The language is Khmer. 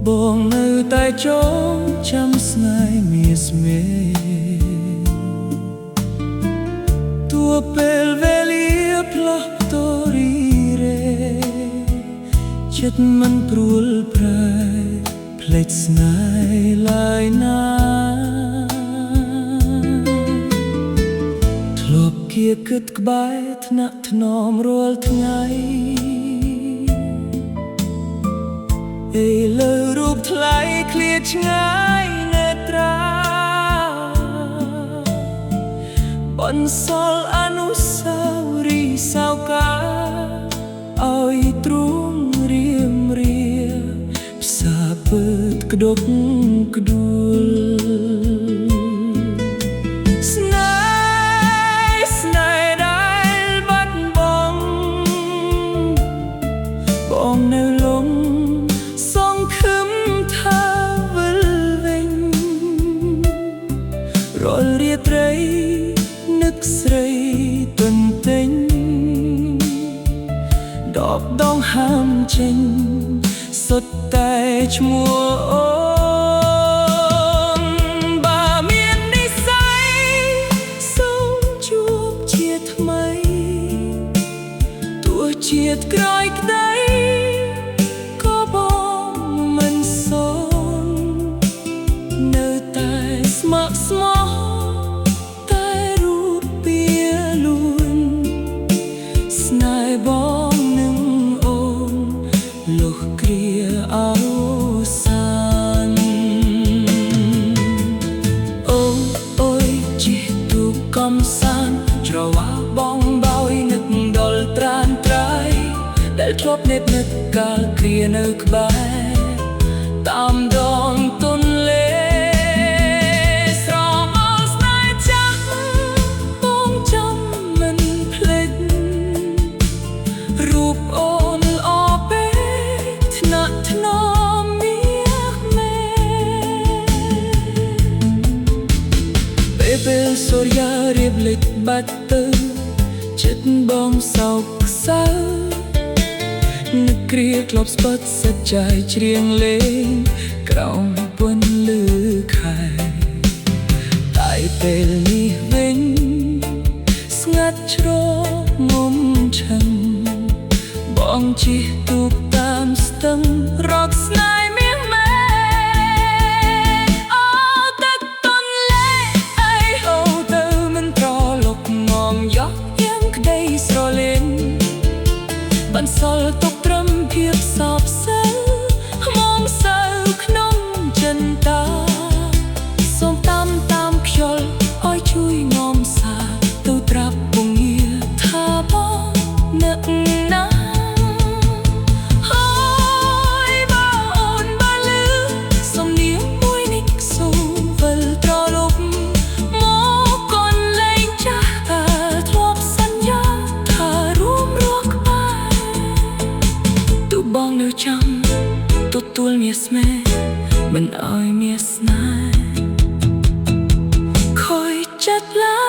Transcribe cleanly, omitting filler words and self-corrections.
បងនៅតែចងចាំស្នេហ៍មាសមេទោះពេលវេលាផ្លាស់ប្តូររីរេចិត្តមិនព្រួលប្រែភ្លេចស្នេហ៍ឡើយណាធ្លាប់គៀគិតក្បែរថ្នាក់ថ្នមរាល់ថ្ងៃឥឡូវរូបថ្លៃឃ្លាតឆ្ងាយនេត្រាបន្សល់អនុស្សាវរីយ៍សោកាឲ្យទ្រូងរៀមរាផ្សារពិតក្តុកក្តួលស្នេហ៍ដែលបាត់បង់បងនៅលងសង្ឃឹមថាវិលវិញរាល់រាត្រីនឹកស្រីទន្ទិញដបដងហាមចេញសុទ្ធតែឈ្មោះអូនបើមាននិស្ស័យសូមជួបជាថ្មីទោះជាតិក្រោយក្តីក៏បងមិនសូននៅតែស្ម័គ្រស្មោះតែរូបពាលួនស្នេហ៍បងនឹងអូនលុះគ្រាអវសានអូអើយជាទូកំសាន្តច្រវាបងបោយនឹកដល់ត្រានត្រៃដែលធ្លាប់នេតនឹកកាលគ្រានៅក្បែរតាមដងទន្លេស្រមោលស្នេហ៍ចាស់បងចាំមិនភ្លេចរូបអូនល្អពេកថ្នាក់ថ្នមមាសមេពេលសូរ្យារៀបលេចបាត់ទៅចិត្តបងសោកសៅនឹកគ្រាធ្លាប់ស្បត់សិតចាយច្រៀងលេងក្រោមពន្លឺខែតែពេលនេះវិញស្ងាត់ជ្រងំឈឹងបងជិះទូកតាមស្ទឹងរកស្នេហ៍មាសមេអូទឹកទន្លេអីហូរទៅមិនប្រលប់ងំយោះយ៉ាងក្តីស្រលេងបន្សល់ទុកត្រឹមភាពសោកសៅមងសៅក្នុងចិន្តាសូមតាមខ្យល់ឲ្យជួយងំសាទៅត្រាប់ពងាថាបងនឹកណាហើយបើអូនបើលឺសំនៀងមួយនេះសូមវិលត្រឡប់មកកូនលេងចាស់ដែលធ្លាប់សន្យាថារួមរស់ក្បែរទូបងនៅចាំទទួលមាសមេមិនឲ្យមាសស្នេហ៍ខូចចិត្តឡើយ